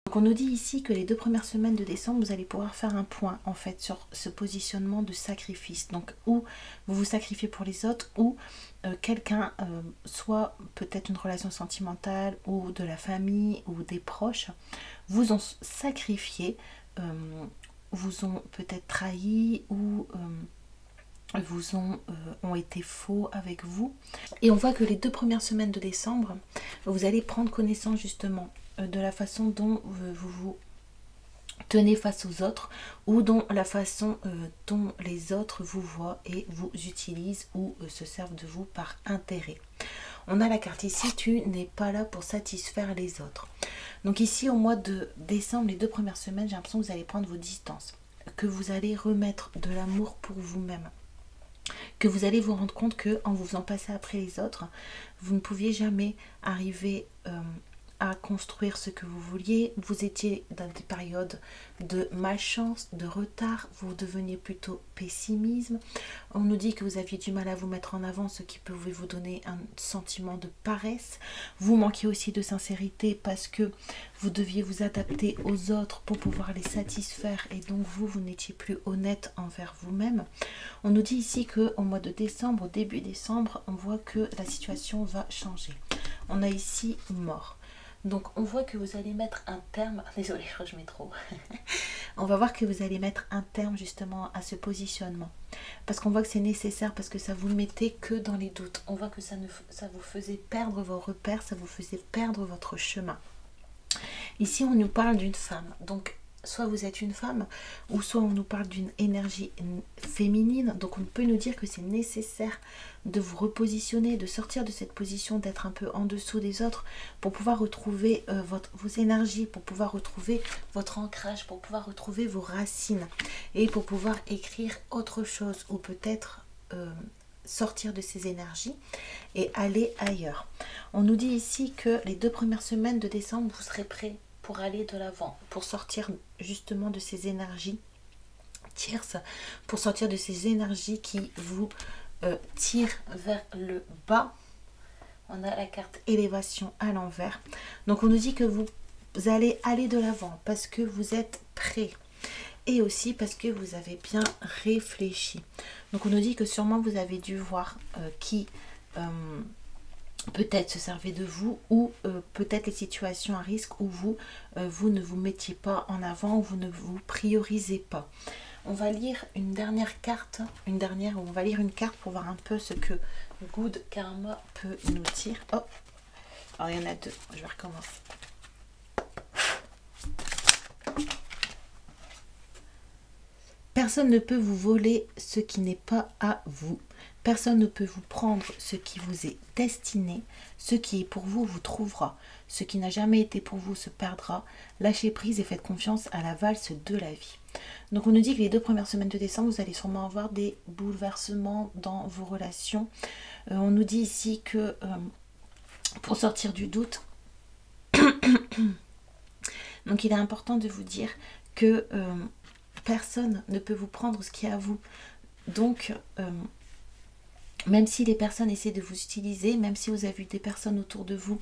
Donc on nous dit ici que les 2 premières semaines de décembre, vous allez pouvoir faire un point en fait sur ce positionnement de sacrifice. Donc où vous vous sacrifiez pour les autres, ou quelqu'un, soit peut-être une relation sentimentale ou de la famille ou des proches, vous ont sacrifié, vous ont peut-être trahi ou ont été faux avec vous. Et on voit que les 2 premières semaines de décembre, vous allez prendre connaissance justement de la façon dont vous vous tenez face aux autres, ou dont la façon dont les autres vous voient et vous utilisent ou se servent de vous par intérêt. On a la carte ici, tu n'es pas là pour satisfaire les autres. Donc ici au mois de décembre, les 2 premières semaines, j'ai l'impression que vous allez prendre vos distances, que vous allez remettre de l'amour pour vous-même, que vous allez vous rendre compte que en vous faisant passer après les autres, vous ne pouviez jamais arriver à construire ce que vous vouliez. Vous étiez dans des périodes de malchance, de retard, vous deveniez plutôt pessimisme. On nous dit que vous aviez du mal à vous mettre en avant, ce qui pouvait vous donner un sentiment de paresse. Vous manquiez aussi de sincérité parce que vous deviez vous adapter aux autres pour pouvoir les satisfaire, et donc vous n'étiez plus honnête envers vous-même. On nous dit ici qu'au mois de décembre, au début décembre, on voit que la situation va changer. On a ici mort. Donc on voit que vous allez mettre un terme, désolée je crois que je mets trop, on va voir que vous allez mettre un terme justement à ce positionnement, parce qu'on voit que c'est nécessaire, parce que ça vous mettait que dans les doutes. On voit que ça vous faisait perdre vos repères, ça vous faisait perdre votre chemin. Ici on nous parle d'une femme, donc soit vous êtes une femme, ou soit on nous parle d'une énergie féminine. Donc on peut nous dire que c'est nécessaire de vous repositionner, de sortir de cette position d'être un peu en dessous des autres, pour pouvoir retrouver vos énergies, pour pouvoir retrouver votre ancrage, pour pouvoir retrouver vos racines, et pour pouvoir écrire autre chose, ou peut-être sortir de ces énergies et aller ailleurs. On nous dit ici que les 2 premières semaines de décembre, vous serez prêts pour aller de l'avant, pour sortir justement de ces énergies tierces, pour sortir de ces énergies qui vous tirent vers le bas. On a la carte élévation à l'envers. Donc on nous dit que vous allez aller de l'avant parce que vous êtes prêts, et aussi parce que vous avez bien réfléchi. Donc on nous dit que sûrement vous avez dû voir qui peut-être se servait de vous, ou peut-être les situations à risque où vous ne vous mettiez pas en avant, ou vous ne vous priorisez pas. On va lire une dernière carte, on va lire une carte pour voir un peu ce que Good Karma peut nous dire. Oh, alors il y en a 2, je vais recommencer. Personne ne peut vous voler ce qui n'est pas à vous. Personne ne peut vous prendre ce qui vous est destiné. Ce qui est pour vous vous trouvera. Ce qui n'a jamais été pour vous se perdra. Lâchez prise et faites confiance à la valse de la vie. Donc on nous dit que les 2 premières semaines de décembre, vous allez sûrement avoir des bouleversements dans vos relations. On nous dit ici que pour sortir du doute, donc il est important de vous dire que personne ne peut vous prendre ce qui est à vous. Donc même si les personnes essaient de vous utiliser, même si vous avez eu des personnes autour de vous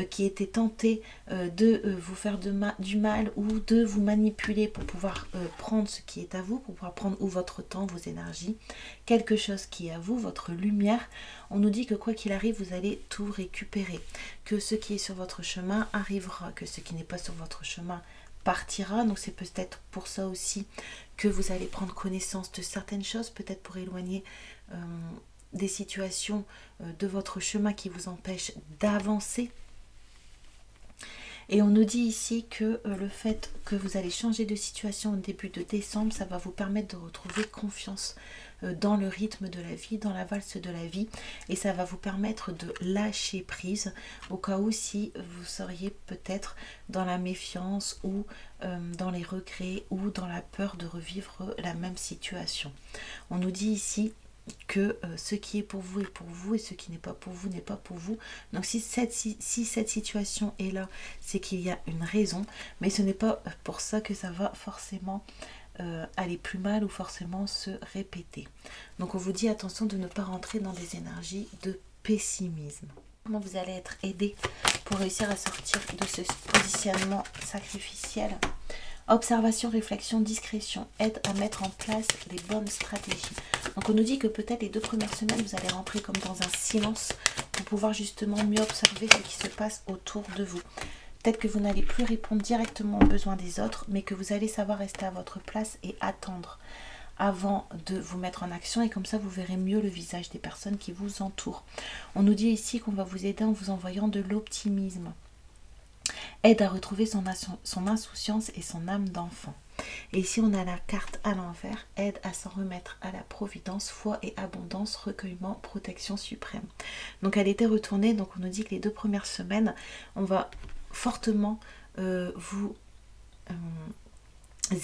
qui étaient tentées de vous faire du mal, ou de vous manipuler pour pouvoir prendre ce qui est à vous, pour pouvoir prendre ou votre temps, vos énergies, quelque chose qui est à vous, votre lumière, on nous dit que quoi qu'il arrive, vous allez tout récupérer. Que ce qui est sur votre chemin arrivera, que ce qui n'est pas sur votre chemin partira. Donc c'est peut-être pour ça aussi que vous allez prendre connaissance de certaines choses, peut-être pour éloigner des situations de votre chemin qui vous empêchent d'avancer. Et on nous dit ici que le fait que vous allez changer de situation au début de décembre, ça va vous permettre de retrouver confiance dans le rythme de la vie, dans la valse de la vie, et ça va vous permettre de lâcher prise au cas où si vous seriez peut-être dans la méfiance, ou dans les regrets, ou dans la peur de revivre la même situation. On nous dit ici que ce qui est pour vous est pour vous, et ce qui n'est pas pour vous n'est pas pour vous. Donc si cette situation est là, c'est qu'il y a une raison, mais ce n'est pas pour ça que ça va forcément aller plus mal, ou forcément se répéter. Donc on vous dit attention de ne pas rentrer dans des énergies de pessimisme. Comment vous allez être aidé pour réussir à sortir de ce positionnement sacrificiel. Observation, réflexion, discrétion aide à mettre en place les bonnes stratégies. Donc on nous dit que peut-être les 2 premières semaines, vous allez rentrer comme dans un silence pour pouvoir justement mieux observer ce qui se passe autour de vous. Peut-être que vous n'allez plus répondre directement aux besoins des autres, mais que vous allez savoir rester à votre place et attendre avant de vous mettre en action, et comme ça vous verrez mieux le visage des personnes qui vous entourent. On nous dit ici qu'on va vous aider en vous envoyant de l'optimisme. Aide à retrouver son insouciance et son âme d'enfant. Et ici on a la carte à l'envers, aide à s'en remettre à la providence, foi et abondance, recueillement, protection suprême. Donc elle était retournée, donc on nous dit que les 2 premières semaines, on va fortement vous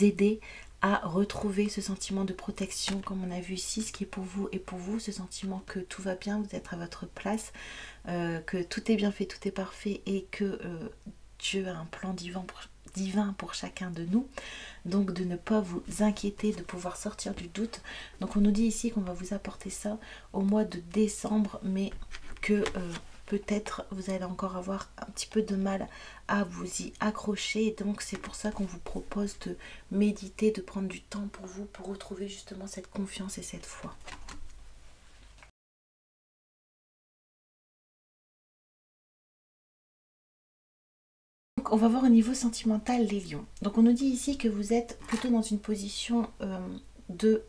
aider à retrouver ce sentiment de protection, comme on a vu ici, ce qui est pour vous et pour vous, ce sentiment que tout va bien, vous êtes à votre place, que tout est bien fait, tout est parfait, et que Dieu a un plan divin pour chacun de nous. Donc de ne pas vous inquiéter, de pouvoir sortir du doute. Donc on nous dit ici qu'on va vous apporter ça au mois de décembre, mais que peut-être vous allez encore avoir un petit peu de mal à vous y accrocher. Et donc c'est pour ça qu'on vous propose de méditer, de prendre du temps pour vous, pour retrouver justement cette confiance et cette foi. Donc on va voir au niveau sentimental les lions. Donc on nous dit ici que vous êtes plutôt dans une position de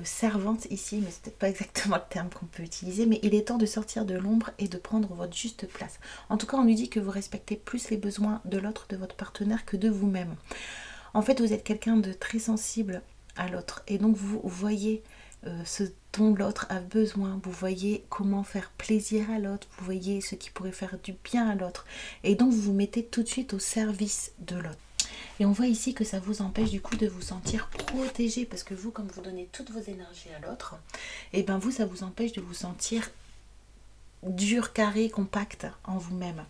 servante ici, mais c'est peut-être pas exactement le terme qu'on peut utiliser, mais il est temps de sortir de l'ombre et de prendre votre juste place. En tout cas, on nous dit que vous respectez plus les besoins de l'autre, de votre partenaire, que de vous-même. En fait, vous êtes quelqu'un de très sensible à l'autre, et donc vous voyez ce dont l'autre a besoin, vous voyez comment faire plaisir à l'autre, vous voyez ce qui pourrait faire du bien à l'autre, et donc vous vous mettez tout de suite au service de l'autre. Et on voit ici que ça vous empêche du coup de vous sentir protégé, parce que vous, comme vous donnez toutes vos énergies à l'autre, et bien vous, ça vous empêche de vous sentir dur, carré, compact en vous-même.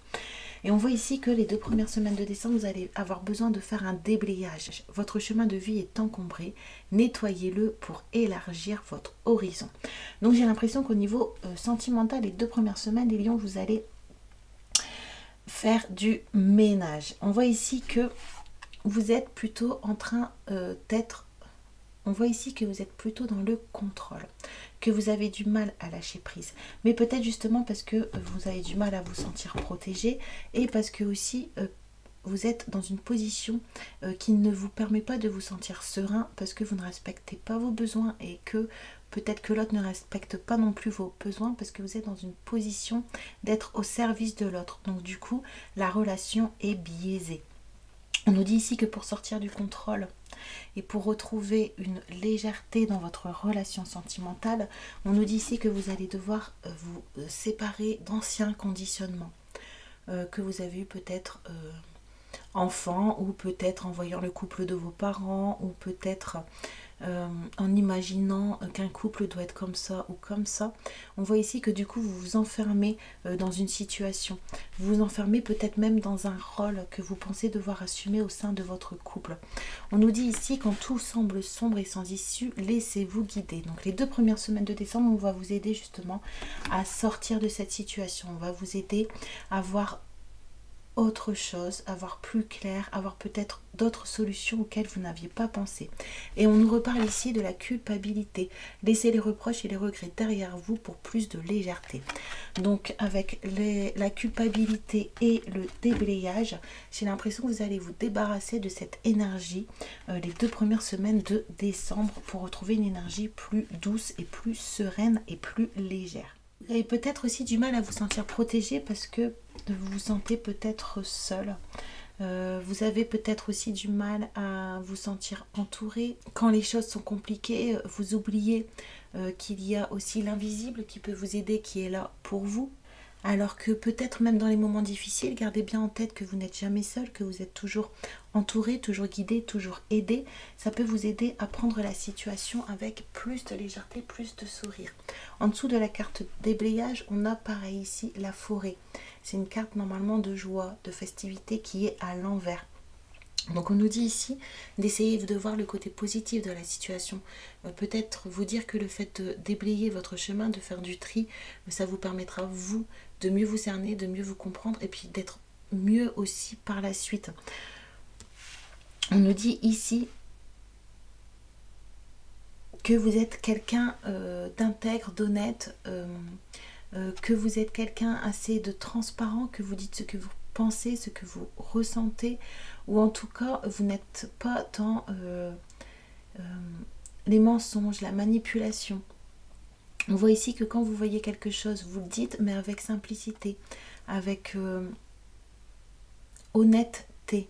Et on voit ici que les 2 premières semaines de décembre, vous allez avoir besoin de faire un déblayage. Votre chemin de vie est encombré. Nettoyez-le pour élargir votre horizon. Donc j'ai l'impression qu'au niveau sentimental, les 2 premières semaines, les lions, vous allez faire du ménage. On voit ici que vous êtes plutôt en train d'être... On voit ici que vous êtes plutôt dans le contrôle, que vous avez du mal à lâcher prise. Mais peut-être justement parce que vous avez du mal à vous sentir protégé, et parce que aussi vous êtes dans une position qui ne vous permet pas de vous sentir serein, parce que vous ne respectez pas vos besoins, et que peut-être que l'autre ne respecte pas non plus vos besoins, parce que vous êtes dans une position d'être au service de l'autre. Donc du coup, la relation est biaisée. On nous dit ici que pour sortir du contrôle et pour retrouver une légèreté dans votre relation sentimentale, on nous dit ici que vous allez devoir vous séparer d'anciens conditionnements que vous avez eu peut-être enfant, ou peut-être en voyant le couple de vos parents, ou peut-être en imaginant qu'un couple doit être comme ça ou comme ça. On voit ici que du coup vous vous enfermez dans une situation, vous vous enfermez peut-être même dans un rôle que vous pensez devoir assumer au sein de votre couple. On nous dit ici, quand tout semble sombre et sans issue, laissez-vous guider. Donc les 2 premières semaines de décembre, on va vous aider justement à sortir de cette situation, on va vous aider à voir autre chose, avoir plus clair, avoir peut-être d'autres solutions auxquelles vous n'aviez pas pensé. Et on nous reparle ici de la culpabilité. Laissez les reproches et les regrets derrière vous pour plus de légèreté. Donc avec la culpabilité et le déblayage, j'ai l'impression que vous allez vous débarrasser de cette énergie les 2 premières semaines de décembre, pour retrouver une énergie plus douce et plus sereine et plus légère. Vous avez peut-être aussi du mal à vous sentir protégé, parce que vous vous sentez peut-être seul. Vous avez peut-être aussi du mal à vous sentir entouré. Quand les choses sont compliquées, vous oubliez qu'il y a aussi l'invisible qui peut vous aider, qui est là pour vous. Alors que peut-être même dans les moments difficiles, gardez bien en tête que vous n'êtes jamais seul, que vous êtes toujours entouré, toujours guidé, toujours aidé. Ça peut vous aider à prendre la situation avec plus de légèreté, plus de sourire. En dessous de la carte déblayage, on a pareil ici la forêt. C'est une carte normalement de joie, de festivité, qui est à l'envers. Donc on nous dit ici d'essayer de voir le côté positif de la situation. Peut-être vous dire que le fait de déblayer votre chemin, de faire du tri, ça vous permettra vous de mieux vous cerner, de mieux vous comprendre et puis d'être mieux aussi par la suite. On nous dit ici que vous êtes quelqu'un d'intègre, d'honnête, que vous êtes quelqu'un assez de transparent, que vous dites ce que vous pensez, ce que vous ressentez, ou en tout cas vous n'êtes pas dans les mensonges, la manipulation. On voit ici que quand vous voyez quelque chose, vous le dites, mais avec simplicité, avec honnêteté.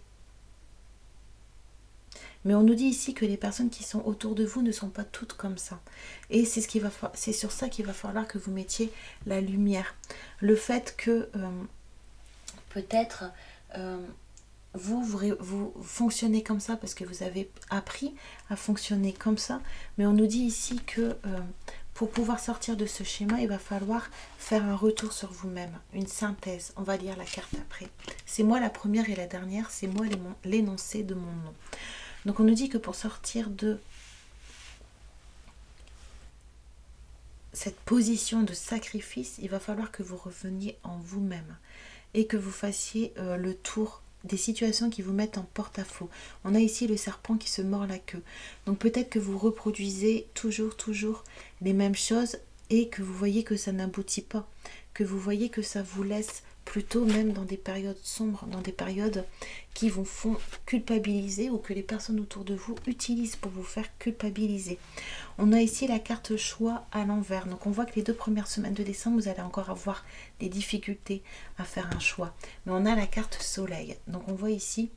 Mais on nous dit ici que les personnes qui sont autour de vous ne sont pas toutes comme ça. Et c'est sur ça qu'il va falloir que vous mettiez la lumière. Le fait que peut-être vous fonctionnez comme ça parce que vous avez appris à fonctionner comme ça. Mais on nous dit ici que pour pouvoir sortir de ce schéma, il va falloir faire un retour sur vous-même, une synthèse. On va lire la carte après. C'est moi la première et la dernière, c'est moi l'énoncé de mon nom. Donc on nous dit que pour sortir de cette position de sacrifice, il va falloir que vous reveniez en vous-même et que vous fassiez le tour des situations qui vous mettent en porte-à-faux. On a ici le serpent qui se mord la queue. Donc peut-être que vous reproduisez toujours les mêmes choses et que vous voyez que ça n'aboutit pas, que vous voyez que ça vous laisse plutôt même dans des périodes sombres, dans des périodes qui vous font culpabiliser ou que les personnes autour de vous utilisent pour vous faire culpabiliser. On a ici la carte choix à l'envers. Donc on voit que les 2 premières semaines de décembre, vous allez encore avoir des difficultés à faire un choix. Mais on a la carte soleil. Donc on voit ici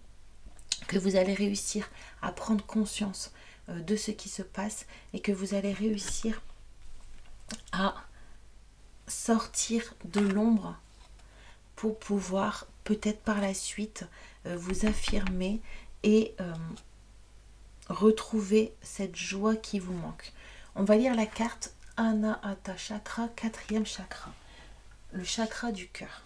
que vous allez réussir à prendre conscience de ce qui se passe et que vous allez réussir à sortir de l'ombre pour pouvoir peut-être par la suite vous affirmer et retrouver cette joie qui vous manque. On va lire la carte Anahata Chakra, 4e chakra, le chakra du cœur.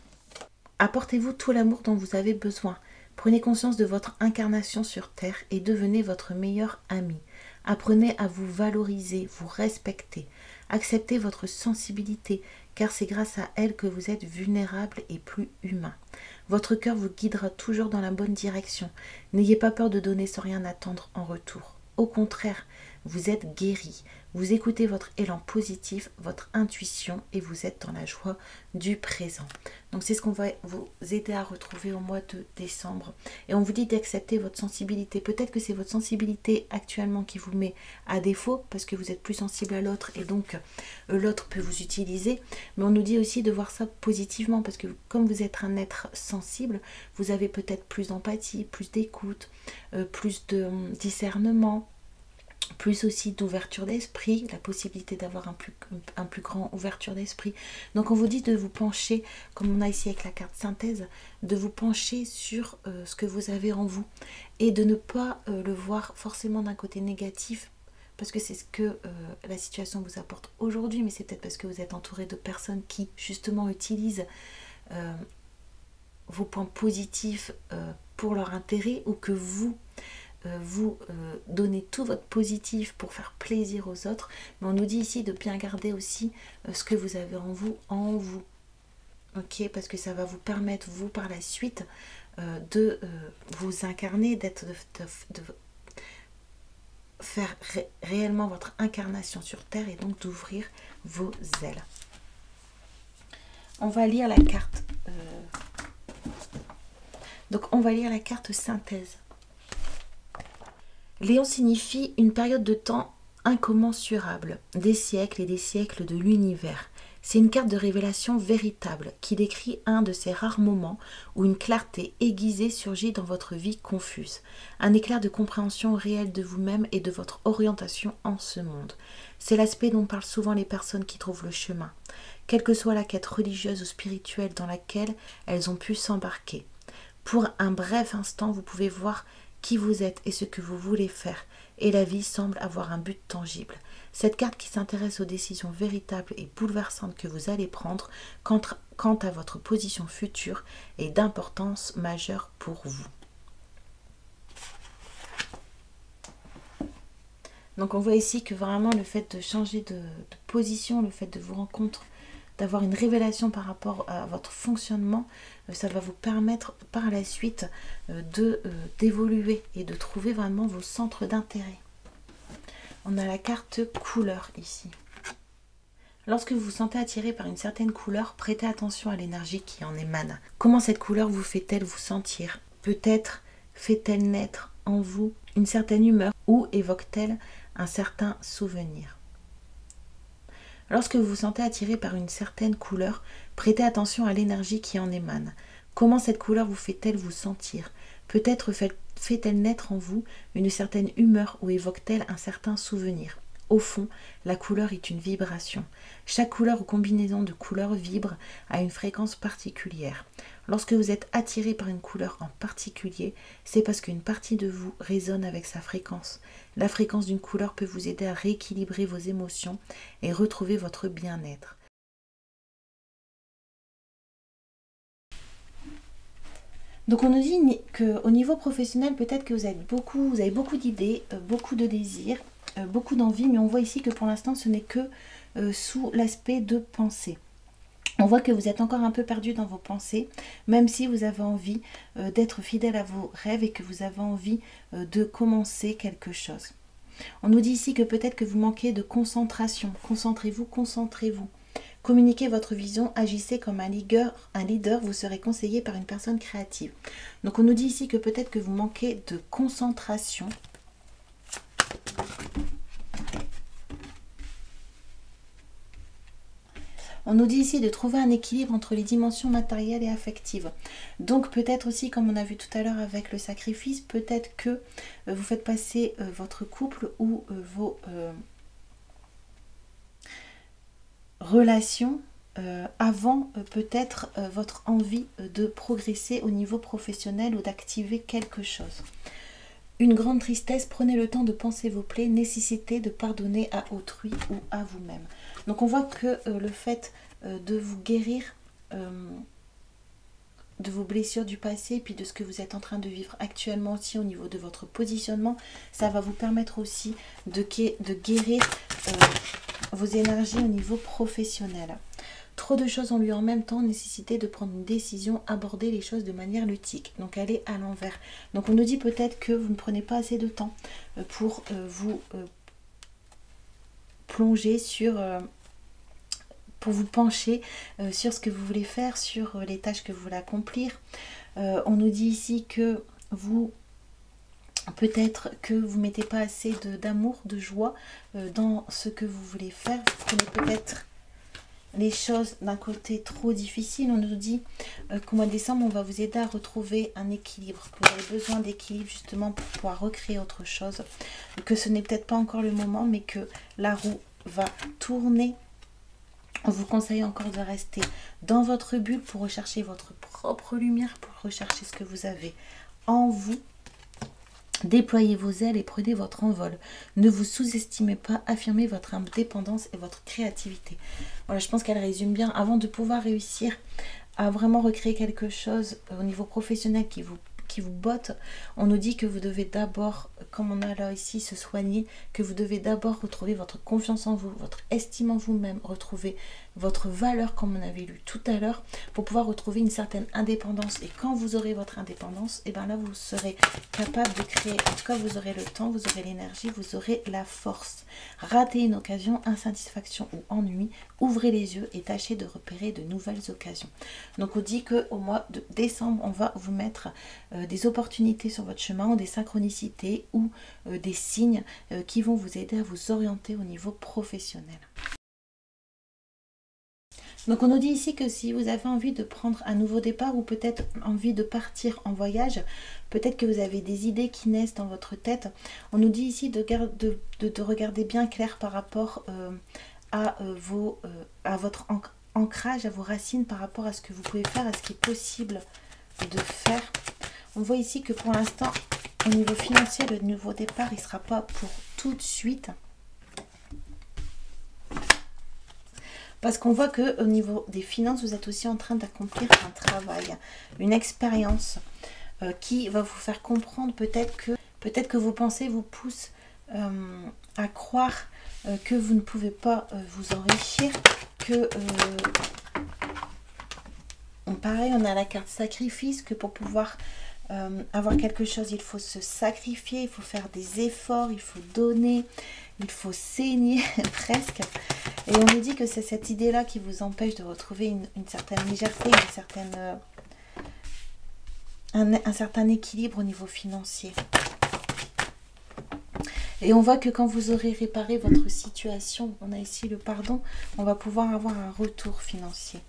Apportez-vous tout l'amour dont vous avez besoin. Prenez conscience de votre incarnation sur Terre et devenez votre meilleur ami. Apprenez à vous valoriser, vous respecter. Acceptez votre sensibilité, car c'est grâce à elle que vous êtes vulnérable et plus humain. Votre cœur vous guidera toujours dans la bonne direction. N'ayez pas peur de donner sans rien attendre en retour. Au contraire, vous êtes guéri. Vous écoutez votre élan positif, votre intuition et vous êtes dans la joie du présent. Donc c'est ce qu'on va vous aider à retrouver au mois de décembre. Et on vous dit d'accepter votre sensibilité. Peut-être que c'est votre sensibilité actuellement qui vous met à défaut parce que vous êtes plus sensible à l'autre et donc l'autre peut vous utiliser. Mais on nous dit aussi de voir ça positivement parce que comme vous êtes un être sensible, vous avez peut-être plus d'empathie, plus d'écoute, plus de discernement, plus aussi d'ouverture d'esprit, la possibilité d'avoir un plus grand ouverture d'esprit. Donc on vous dit de vous pencher, comme on a ici avec la carte synthèse, de vous pencher sur ce que vous avez en vous et de ne pas le voir forcément d'un côté négatif parce que c'est ce que la situation vous apporte aujourd'hui, mais c'est peut-être parce que vous êtes entouré de personnes qui justement utilisent vos points positifs pour leur intérêt ou que vous donnez tout votre positif pour faire plaisir aux autres. Mais on nous dit ici de bien garder aussi ce que vous avez en vous. Ok, parce que ça va vous permettre, vous, par la suite, de vous incarner, de faire réellement votre incarnation sur Terre et donc d'ouvrir vos ailes. On va lire la carte. Donc on va lire la carte synthèse. Léon signifie une période de temps incommensurable, des siècles et des siècles de l'univers. C'est une carte de révélation véritable qui décrit un de ces rares moments où une clarté aiguisée surgit dans votre vie confuse, un éclair de compréhension réelle de vous-même et de votre orientation en ce monde. C'est l'aspect dont parlent souvent les personnes qui trouvent le chemin, quelle que soit la quête religieuse ou spirituelle dans laquelle elles ont pu s'embarquer. Pour un bref instant, vous pouvez voir qui vous êtes et ce que vous voulez faire, et la vie semble avoir un but tangible. Cette carte qui s'intéresse aux décisions véritables et bouleversantes que vous allez prendre quant à votre position future est d'importance majeure pour vous. Donc on voit ici que vraiment le fait de changer de position, le fait de vous d'avoir une révélation par rapport à votre fonctionnement. Ça va vous permettre par la suite d'évoluer et de trouver vraiment vos centres d'intérêt. On a la carte couleur ici. Lorsque vous vous sentez attiré par une certaine couleur, prêtez attention à l'énergie qui en émane. Comment cette couleur vous fait-elle vous sentir? Peut-être fait-elle naître en vous une certaine humeur ou évoque-t-elle un certain souvenir? Lorsque vous vous sentez attiré par une certaine couleur, prêtez attention à l'énergie qui en émane. Comment cette couleur vous fait-elle vous sentir? Peut-être fait-elle naître en vous une certaine humeur ou évoque-t-elle un certain souvenir? Au fond, la couleur est une vibration. Chaque couleur ou combinaison de couleurs vibre à une fréquence particulière. Lorsque vous êtes attiré par une couleur en particulier, c'est parce qu'une partie de vous résonne avec sa fréquence. La fréquence d'une couleur peut vous aider à rééquilibrer vos émotions et retrouver votre bien-être. Donc on nous dit qu'au niveau professionnel, peut-être que vous avez beaucoup d'idées, beaucoup de désirs, beaucoup d'envie, mais on voit ici que pour l'instant ce n'est que sous l'aspect de pensée. On voit que vous êtes encore un peu perdu dans vos pensées, même si vous avez envie d'être fidèle à vos rêves et que vous avez envie de commencer quelque chose. On nous dit ici que peut-être que vous manquez de concentration. Concentrez-vous, concentrez-vous. Communiquez votre vision, agissez comme un leader, vous serez conseillé par une personne créative. Donc on nous dit ici que peut-être que vous manquez de concentration. On nous dit ici de trouver un équilibre entre les dimensions matérielles et affectives. Donc peut-être aussi, comme on a vu tout à l'heure avec le sacrifice, peut-être que vous faites passer votre couple ou vos relations avant peut-être votre envie de progresser au niveau professionnel ou d'activer quelque chose. Une grande tristesse, prenez le temps de penser vos plaies, nécessité de pardonner à autrui ou à vous-même. Donc on voit que le fait de vous guérir de vos blessures du passé, puis de ce que vous êtes en train de vivre actuellement aussi au niveau de votre positionnement, ça va vous permettre aussi de guérir vos énergies au niveau professionnel. Trop de choses en lui en même temps, nécessité de prendre une décision, aborder les choses de manière ludique, donc aller à l'envers. Donc on nous dit peut-être que vous ne prenez pas assez de temps pour vous plonger sur, pour vous pencher sur ce que vous voulez faire, sur les tâches que vous voulez accomplir. On nous dit ici que vous... Peut-être que vous ne mettez pas assez d'amour, de joie dans ce que vous voulez faire. Vous prenez peut-être les choses d'un côté trop difficile. On nous dit qu'au mois de décembre, on va vous aider à retrouver un équilibre. Que vous avez besoin d'équilibre justement pour pouvoir recréer autre chose. Que ce n'est peut-être pas encore le moment, mais que la roue va tourner. On vous conseille encore de rester dans votre bulle pour rechercher votre propre lumière, pour rechercher ce que vous avez en vous. Déployez vos ailes et prenez votre envol. Ne vous sous-estimez pas, affirmez votre indépendance et votre créativité. Voilà, je pense qu'elle résume bien. Avant de pouvoir réussir à vraiment recréer quelque chose au niveau professionnel qui vous botte, on nous dit que vous devez d'abord, comme on a là ici, se soigner, que vous devez d'abord retrouver votre confiance en vous, votre estime en vous-même, retrouver votre valeur comme on avait lu tout à l'heure, pour pouvoir retrouver une certaine indépendance. Et quand vous aurez votre indépendance, et bien là vous serez capable de créer, en tout cas vous aurez le temps, vous aurez l'énergie, vous aurez la force. Ratez une occasion, insatisfaction ou ennui, ouvrez les yeux et tâchez de repérer de nouvelles occasions. Donc on dit qu'au mois de décembre, on va vous mettre des opportunités sur votre chemin, ou des synchronicités ou des signes qui vont vous aider à vous orienter au niveau professionnel. Donc on nous dit ici que si vous avez envie de prendre un nouveau départ ou peut-être envie de partir en voyage, peut-être que vous avez des idées qui naissent dans votre tête. On nous dit ici de regarder bien clair par rapport à votre ancrage, à vos racines, par rapport à ce que vous pouvez faire, à ce qui est possible de faire. On voit ici que pour l'instant, au niveau financier, le nouveau départ, il ne sera pas pour tout de suite. Parce qu'on voit qu'au niveau des finances, vous êtes aussi en train d'accomplir un travail, une expérience qui va vous faire comprendre peut-être que vos pensées vous poussent à croire que vous ne pouvez pas vous enrichir. que pareil, on a la carte sacrifice, que pour pouvoir avoir quelque chose, il faut se sacrifier, il faut faire des efforts, il faut donner, il faut saigner presque. Et on nous dit que c'est cette idée-là qui vous empêche de retrouver une certaine légèreté, un certain équilibre au niveau financier. Et on voit que quand vous aurez réparé votre situation, on a ici le pardon, on va pouvoir avoir un retour financier.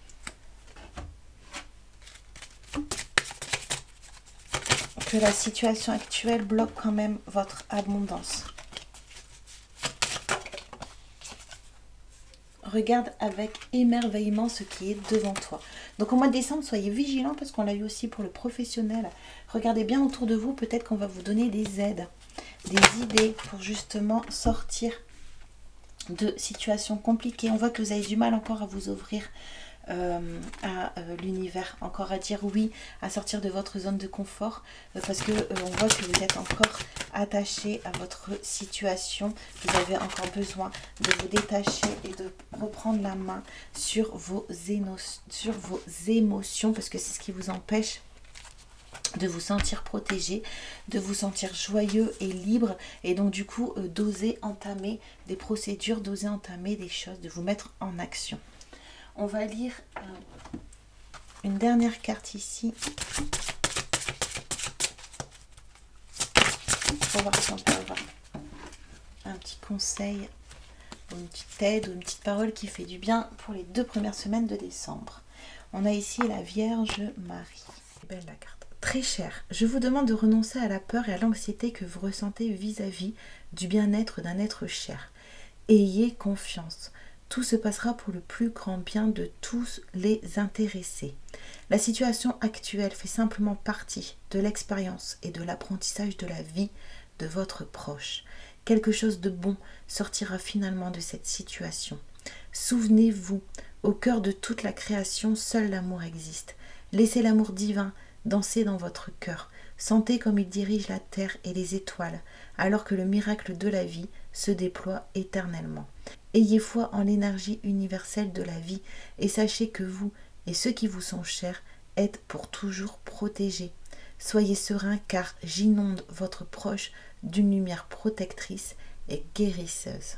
Que la situation actuelle bloque quand même votre abondance. Regarde avec émerveillement ce qui est devant toi. Donc au mois de décembre, soyez vigilants parce qu'on l'a eu aussi pour le professionnel. Regardez bien autour de vous, peut-être qu'on va vous donner des aides, des idées pour justement sortir de situations compliquées. On voit que vous avez du mal encore à vous ouvrir à l'univers, encore à dire oui, à sortir de votre zone de confort, parce que on voit que vous êtes encore attaché à votre situation. Vous avez encore besoin de vous détacher et de reprendre la main sur vos émotions, parce que c'est ce qui vous empêche de vous sentir protégé, de vous sentir joyeux et libre, et donc du coup d'oser entamer des procédures, d'oser entamer des choses, de vous mettre en action. On va lire une dernière carte ici pour voir si on peut avoir un petit conseil, ou une petite aide, ou une petite parole qui fait du bien pour les 2 premières semaines de décembre. On a ici la Vierge Marie. Belle la carte. Très cher, je vous demande de renoncer à la peur et à l'anxiété que vous ressentez vis-à-vis du bien-être d'un être cher. Ayez confiance. Tout se passera pour le plus grand bien de tous les intéressés. La situation actuelle fait simplement partie de l'expérience et de l'apprentissage de la vie de votre proche. Quelque chose de bon sortira finalement de cette situation. Souvenez-vous, au cœur de toute la création, seul l'amour existe. Laissez l'amour divin danser dans votre cœur. Sentez comme il dirige la terre et les étoiles, alors que le miracle de la vie se déploie éternellement. Ayez foi en l'énergie universelle de la vie et sachez que vous et ceux qui vous sont chers êtes pour toujours protégés. Soyez sereins car j'inonde votre proche d'une lumière protectrice et guérisseuse.